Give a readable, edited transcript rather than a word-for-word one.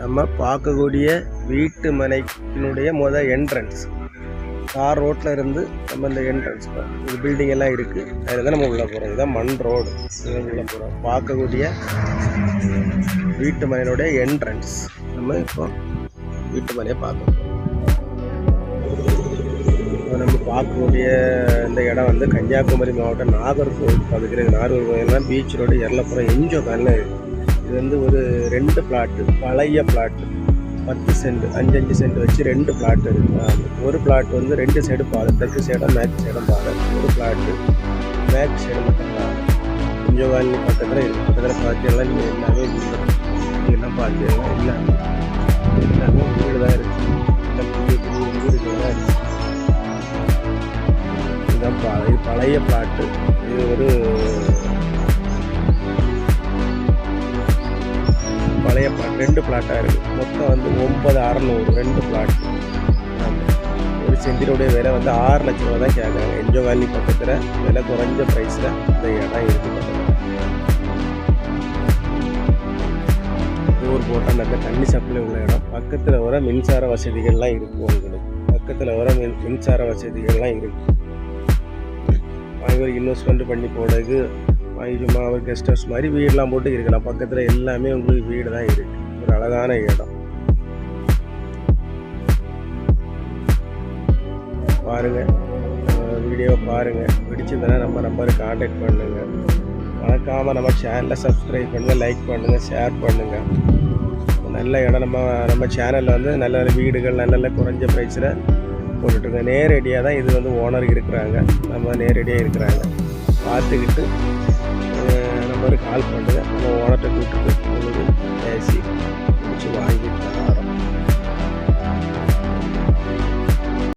நம்ம பார்க்கக்கூடிய வீட்டு மனைக்கினுடைய என்ட்ரன்ஸ் கார் ரோட்டில் இருந்து நம்ம இந்த என்ட்ரன்ஸ் இது பில்டிங் எல்லாம் இருக்குது. அதில் தான் நம்ம உள்ளே போகிறோம். இதுதான் மண் ரோடு. உள்ளே போகிறோம். பார்க்கக்கூடிய வீட்டு மனையினுடைய என்ட்ரன்ஸ். நம்ம இப்போ வீட்டு மனையை பார்க்கணும். நம்ம பார்க்கக்கூடிய இந்த இடம் வந்து கன்னியாகுமரி மாவட்டம் நாகர்கோவில் பகுதியில். நாகர்கோவில்னால் பீச் ரோடு எர்லப்புறம் என்ஜோ காலில் இருக்குது. இது வந்து ஒரு 2 பிளாட்டு, பழைய பிளாட்டு, 10 சென்ட் 5 சென்ட் வச்சு 2 பிளாட் இருக்குது. ஒரு பிளாட் வந்து 2 சைடு பாதை, தெற்கு சைடும் மேற்கு சைடும் பாதை. ஒரு பிளாட்டு மேற்கு சைடு மட்டும் பாதை. என்ஜோ காலனி பக்கத்தில் இருக்குது. பக்கத்தில் பார்த்தீங்கன்னா நீங்கள் எல்லாமே எல்லாம் பார்த்தீங்கன்னா எல்லாமே வீடு தான் இருக்குது. எல்லாம் புதிய புதிய வீடுகள் தான் இருக்குது. இதுதான் இது பழைய பிளாட்டு. இது ஒரு பழைய பிளாட் 2 பிளாட்டாக இருக்குது. மொத்தம் வந்து 9600 2 பிளாட். ஒரு சென்டினுடைய விலை வந்து 6 லட்ச ரூபா தான் கேட்குறாங்க. என்ஜோ காலனி பக்கத்தில் விலை குறைஞ்ச ப்ரைஸில் இந்த இடம் இருக்குது. போர் போட்டால் நல்ல தண்ணி சப்ளை உள்ள இடம். பக்கத்தில் வர மின்சார வசதிகள்லாம் இருக்குது. உங்களுக்கு பக்கத்தில் வர மின்சார வசதிகள்லாம் இருக்குது. வாங்கி இன்வெஸ்ட்மெண்ட் பண்ணி போடுறதுக்கு வாங்கி சும்மா ஒரு கெஸ்ட் ஹவுஸ் மாதிரி வீடெலாம் போட்டு இருக்கலாம். பக்கத்தில் எல்லாமே உங்களுக்கு வீடு தான் இருக்குது. ஒரு அழகான இடம். பாருங்கள், வீடியோவை பாருங்கள். பிடிச்சிருந்தனா நம்ம நம்பருக்கு கான்டாக்ட் பண்ணுங்கள். மறக்காமல் நம்ம சேனலை சப்ஸ்கிரைப் பண்ணுங்கள், லைக் பண்ணுங்கள், ஷேர் பண்ணுங்கள். நல்ல இடம். நம்ம சேனலில் வந்து நல்ல வீடுகள் நல்ல குறைஞ்ச ப்ரைஸில் போட்டுட்ருங்க. நேரடியாக தான் இது வந்து ஓனர் இருக்கிறாங்க. நம்ம நேரடியாக இருக்கிறாங்க. பார்த்துக்கிட்டு நம்பருக்கு கால் பண்ணுங்கள். நம்ம ஓனர்கிட்ட கூப்பிட்டு